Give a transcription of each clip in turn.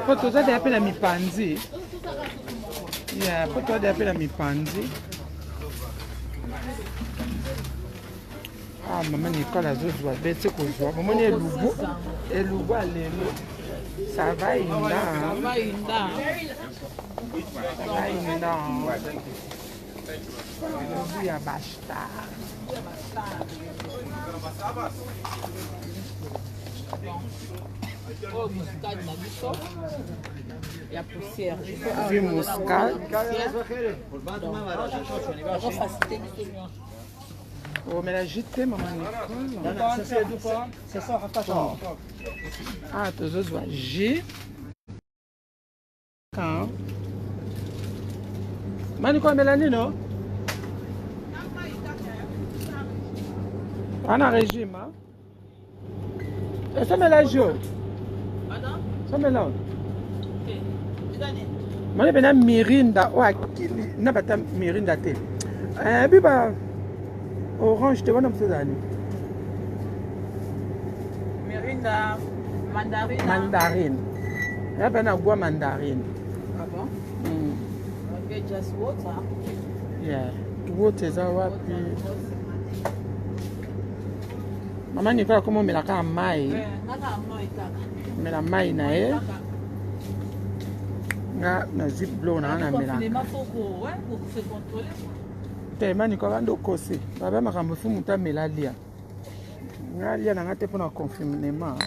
Poto za de la mipanzi. Yeah, poto de la mipanzi. Ah, maman Nicole a joué à bête qu'on joue. Maman est loup. Et loup à l'élo. Ça va une dent. Ça va une dent. Ça va une dent. Il y a basta. Oh, muscade na biso. Il y a poussière. Du muscade. Oh, mais la jetée, maman Nicole. C'est ça, Rafa. Ah, tu as joué J. Quand? Manicole Mélanie, non? On a régime, hein? Et ça me l'a joué. Ça me l'a. Je vais mirinda. Je vais mirinda. Et puis, orange, tu vois, comme ça. Mirinda, mandarine. Mandarine. Je vais boire mandarine. Ah bon? Okay, just water. Yeah. Water is our. Maman Nicole, comment on met la maille? Mais la maille, na zip blow na na mela. Tellement Nicole ando kosi. Baba makambo fu muta melalia. Ngalia na ngate pour na confinement.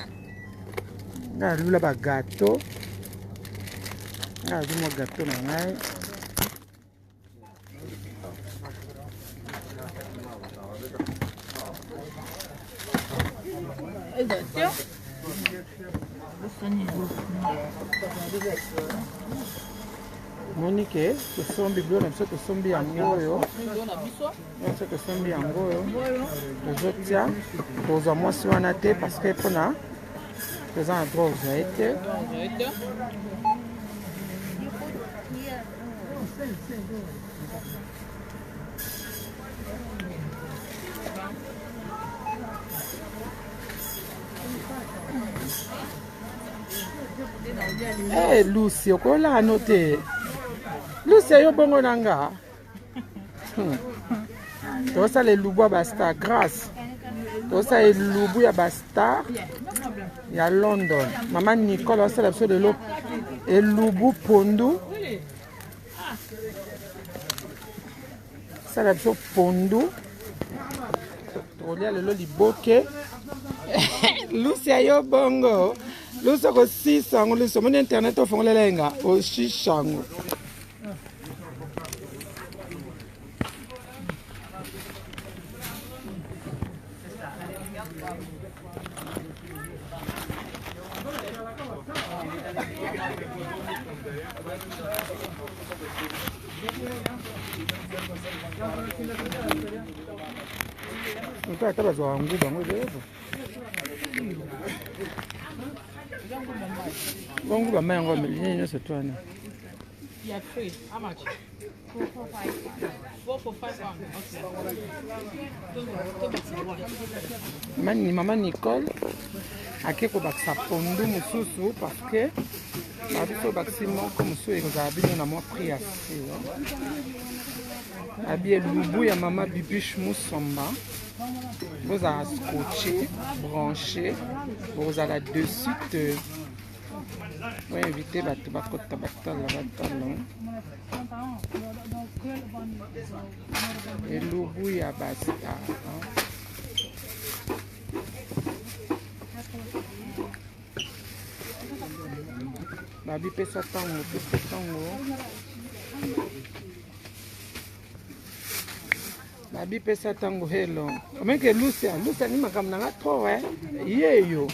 Na lula ba gâteau. Na zumo gâteau na ngai. Monique, tu sommes bleu, même si tu sommes bien ngoyo. Même si tu sommes bien ngoyo. Les autres, tiens, tu as moi si on a été parce que pour na, tu as un droit aux été. Eh, Lucy, uko la note. Lucy, yo bongo nanga. Tosa le lubu ya basta grâce. Tosa le lubu ya basta ya London. Maman Nicole osa la de l'eau. Et lubu pondu. Ça la pondu. Tolia le lo liboke. Lucy yo bongo. Lucy ko 600 Lucy mon internet au fond lenga au 600. Nka ataba zo wangu bango levo. Bongo ba mango milini c'est toi na. Yeah, free. How much? 4 for 5 pounds. Okay. Maman Nicole akeko baksa pondu mususu parce que babiso baksimo comme so ezabino na moi prix assez. Abi lubu ya mama Bibiche Moussamba. Vous avez scotché, branché, vous avez de suite. Vous invitez la et l'oubou ya basta. Babi pesa tango, pesa tango. Babi pesa tango hello. Comment que Lucia ni makam nanga trop yeyo.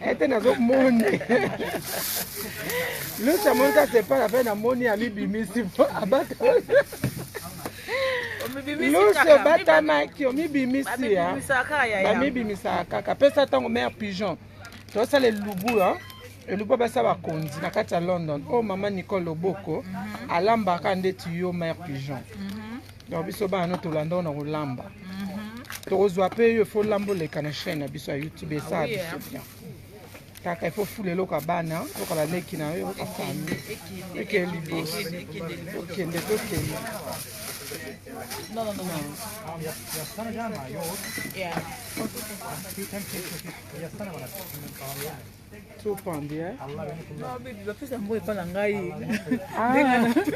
Était dans le monde. Lucia monta c'est pas la peine à moni à mi bimisi abattre. Lucia bata maki mi bimisi ya. Ba mi bimisa kaka pesa tango mère pigeon. To ça le lubu hein. Le lubu ba ça ba kondi na kati ya London. Oh maman Nicole Loboko alamba ka ndeti yo mère pigeon. donc biso bana tolanda na kolamba tokozwa pe yo fo lambo leka na chaîne na biso ya YouTube esa biso bien kaka il faut fouler loka bana loka leki na yo ka famille eke libos okende tokende Non. Yeah. tout pendu hein Non, baby, va faire un mot et pas l'angaï.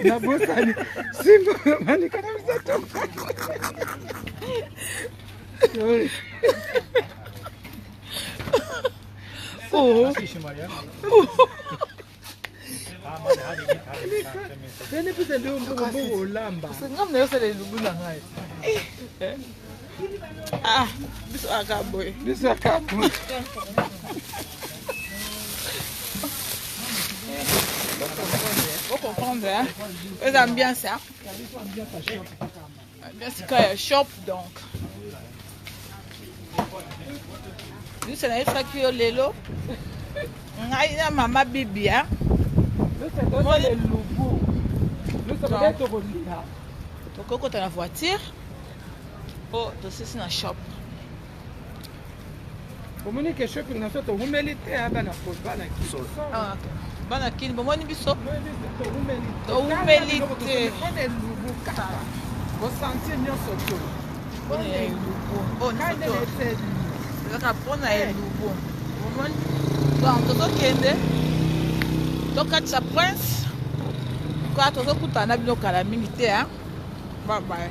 na bosani simba manika na bisato oh Vene pesa ndio mbongo olamba. Ngam na yo sele lubu na ngai. Ah, biso akaboy. Biso akaboy. Faut comprendre hein. Les ambiances hein. Ambiance quand shop donc. Nous c'est la fois que lelo. Ngai na mama bibi hein. Moi le logo. Nous ça va être relira. Donc quand on a la voiture. Oh, c'est un shop. Omoni ke shopping na soto humelite aba na bana kiso. Ah, bana kini bomoni biso. To humelite. On est logo kaka. Bo sentir nyonso to. On est logo. On est ça prendre un logo. Bomoni. Donc to kende. Donc quand ça prince. Quand to kutana bino kala mingi te hein. Bye bye.